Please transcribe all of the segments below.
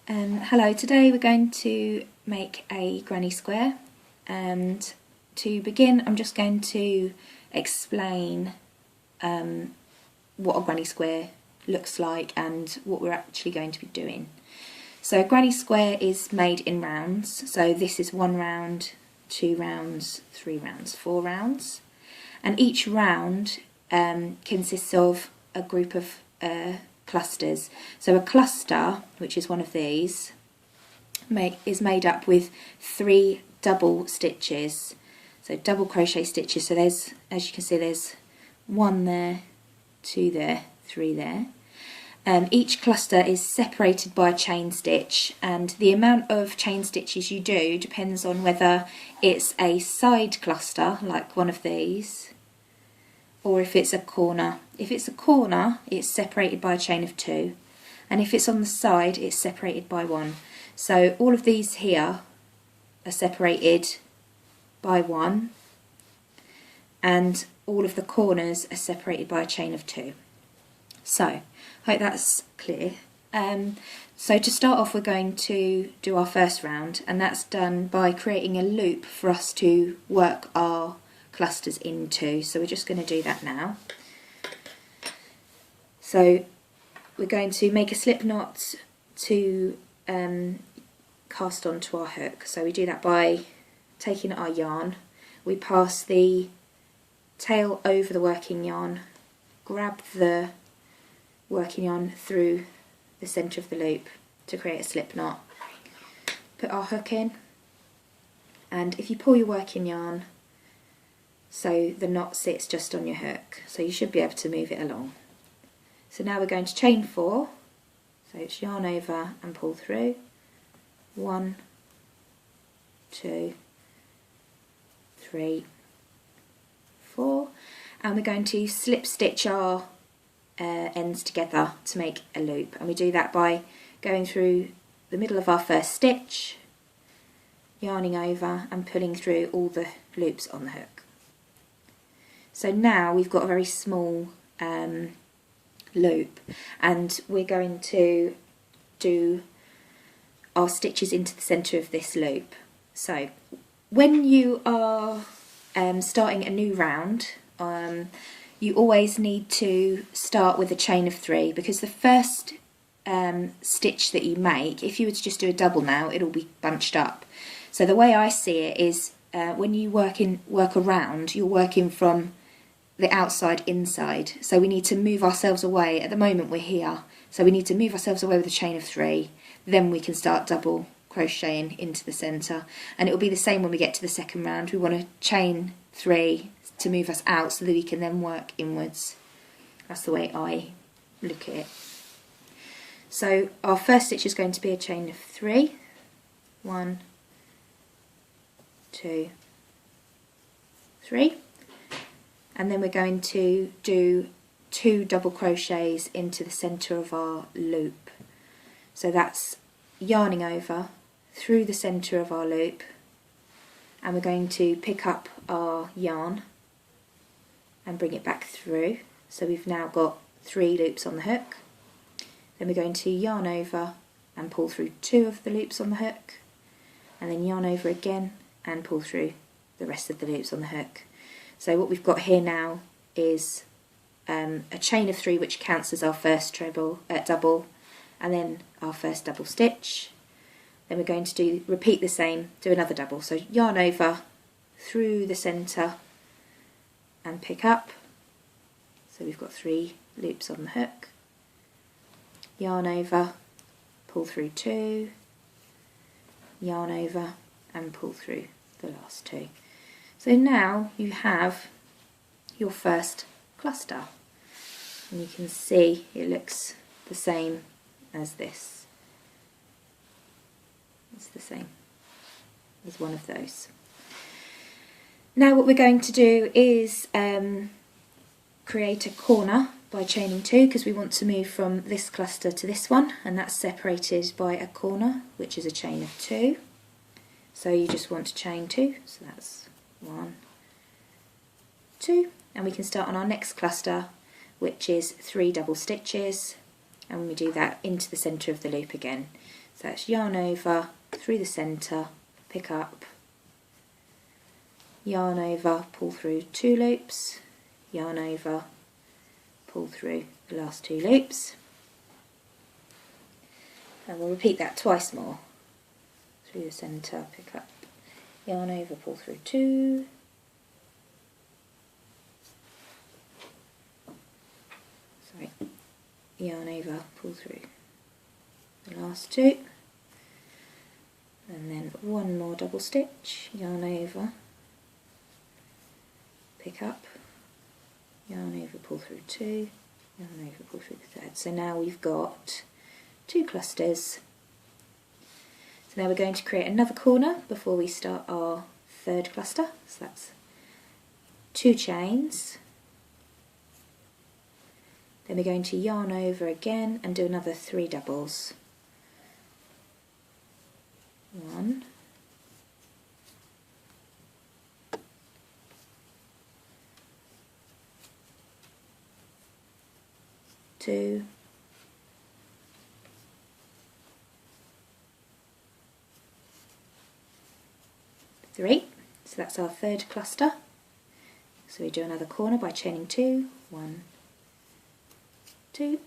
Hello, today we're going to make a granny square, and to begin I'm just going to explain what a granny square looks like and what we're actually going to be doing. So a granny square is made in rounds, so this is 1 round, 2 rounds, 3 rounds, 4 rounds, and each round consists of a group of clusters. So a cluster, which is one of these, is made up with 3 double stitches, so double crochet stitches. So there's, as you can see, there's 1 there, 2 there, 3 there. Each cluster is separated by a chain stitch, and the amount of chain stitches you do depends on whether it's a side cluster like one of these, or if it's a corner. If it's a corner, it's separated by a chain of 2, and if it's on the side, it's separated by 1. So all of these here are separated by 1, and all of the corners are separated by a chain of 2. So I hope that's clear. So to start off, we're going to do our first round, and that's done by creating a loop for us to work our clusters into. So we're just going to do that now. So we're going to make a slip knot to cast onto our hook. So we do that by taking our yarn, we pass the tail over the working yarn, grab the working yarn through the centre of the loop to create a slip knot, put our hook in, and if you pull your working yarn so the knot sits just on your hook, so you should be able to move it along. So now we're going to chain 4, so it's yarn over and pull through, 1, 2, 3, 4, and we're going to slip stitch our ends together to make a loop, and we do that by going through the middle of our first stitch, yarning over and pulling through all the loops on the hook. So now we've got a very small loop, and we're going to do our stitches into the centre of this loop. So when you are starting a new round, you always need to start with a chain of 3, because the first stitch that you make, if you were to just do a double now, it'll be bunched up. So the way I see it is when you work around, you're working from the outside inside. So we need to move ourselves away. At the moment we're here, so we need to move ourselves away with a chain of 3, then we can start double crocheting into the centre, and it will be the same when we get to the second round. We want to chain 3 to move us out so that we can then work inwards. That's the way I look at it. So our first stitch is going to be a chain of 3, 1, 2, 3, and then we're going to do 2 double crochets into the centre of our loop. So that's yarning over through the centre of our loop, and we're going to pick up our yarn and bring it back through. So we've now got 3 loops on the hook. Then we're going to yarn over and pull through 2 of the loops on the hook, and then yarn over again and pull through the rest of the loops on the hook. So what we've got here now is a chain of 3, which counts as our first double, and then our first double stitch. Then we're going to repeat the same, do another double. So yarn over through the centre and pick up. So we've got 3 loops on the hook. Yarn over, pull through 2, yarn over and pull through the last 2. So now you have your first cluster, and you can see it looks the same as this. It's the same as one of those. Now what we're going to do is create a corner by chaining 2, because we want to move from this cluster to this one, and that's separated by a corner, which is a chain of 2. So you just want to chain 2, so that's 1, 2, and we can start on our next cluster, which is 3 double stitches, and we do that into the centre of the loop again. So it's yarn over, through the centre, pick up, yarn over, pull through 2 loops, yarn over, pull through the last 2 loops, and we'll repeat that twice more. Through the centre, pick up, yarn over, pull through 2, yarn over, pull through the last 2, and then 1 more double stitch, yarn over, pick up, yarn over, pull through 2, yarn over, pull through the 3rd. So now we've got 2 clusters. So now we're going to create another corner before we start our 3rd cluster. So that's 2 chains. Then we're going to yarn over again and do another 3 doubles. 1, 2, 3. So that's our 3rd cluster. So we do another corner by chaining 2, 1, 2.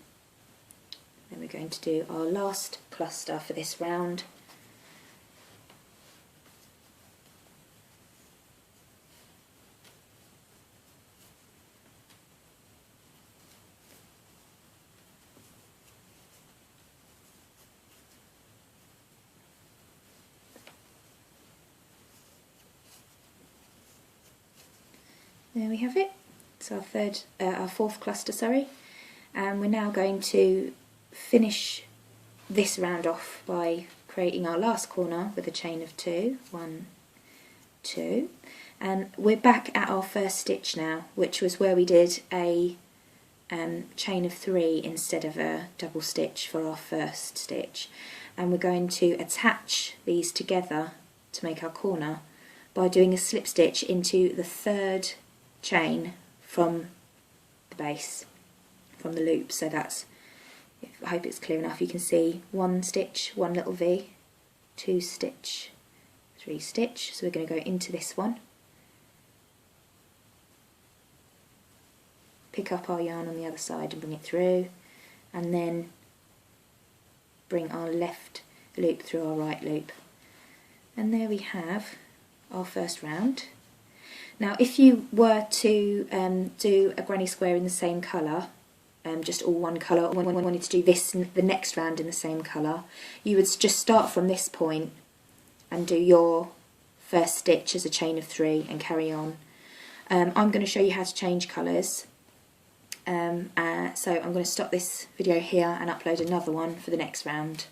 Then we're going to do our last cluster for this round. There we have it. It's our 4th cluster, sorry. And we're now going to finish this round off by creating our last corner with a chain of 2, 1, 2, and we're back at our first stitch now, which was where we did a chain of 3 instead of a double stitch for our first stitch, and we're going to attach these together to make our corner by doing a slip stitch into the 3rd chain from the base, from the loop. So that's, I hope it's clear enough, you can see 1 stitch, 1 little V, 2 stitch, 3 stitch. So we're going to go into this one, pick up our yarn on the other side and bring it through, and then bring our left loop through our right loop. And there we have our first round. Now if you were to do a granny square in the same colour, just all one colour, or when we wanted to do this the next round in the same colour, you would just start from this point and do your first stitch as a chain of 3 and carry on. I'm going to show you how to change colours, so I'm going to stop this video here and upload another one for the next round.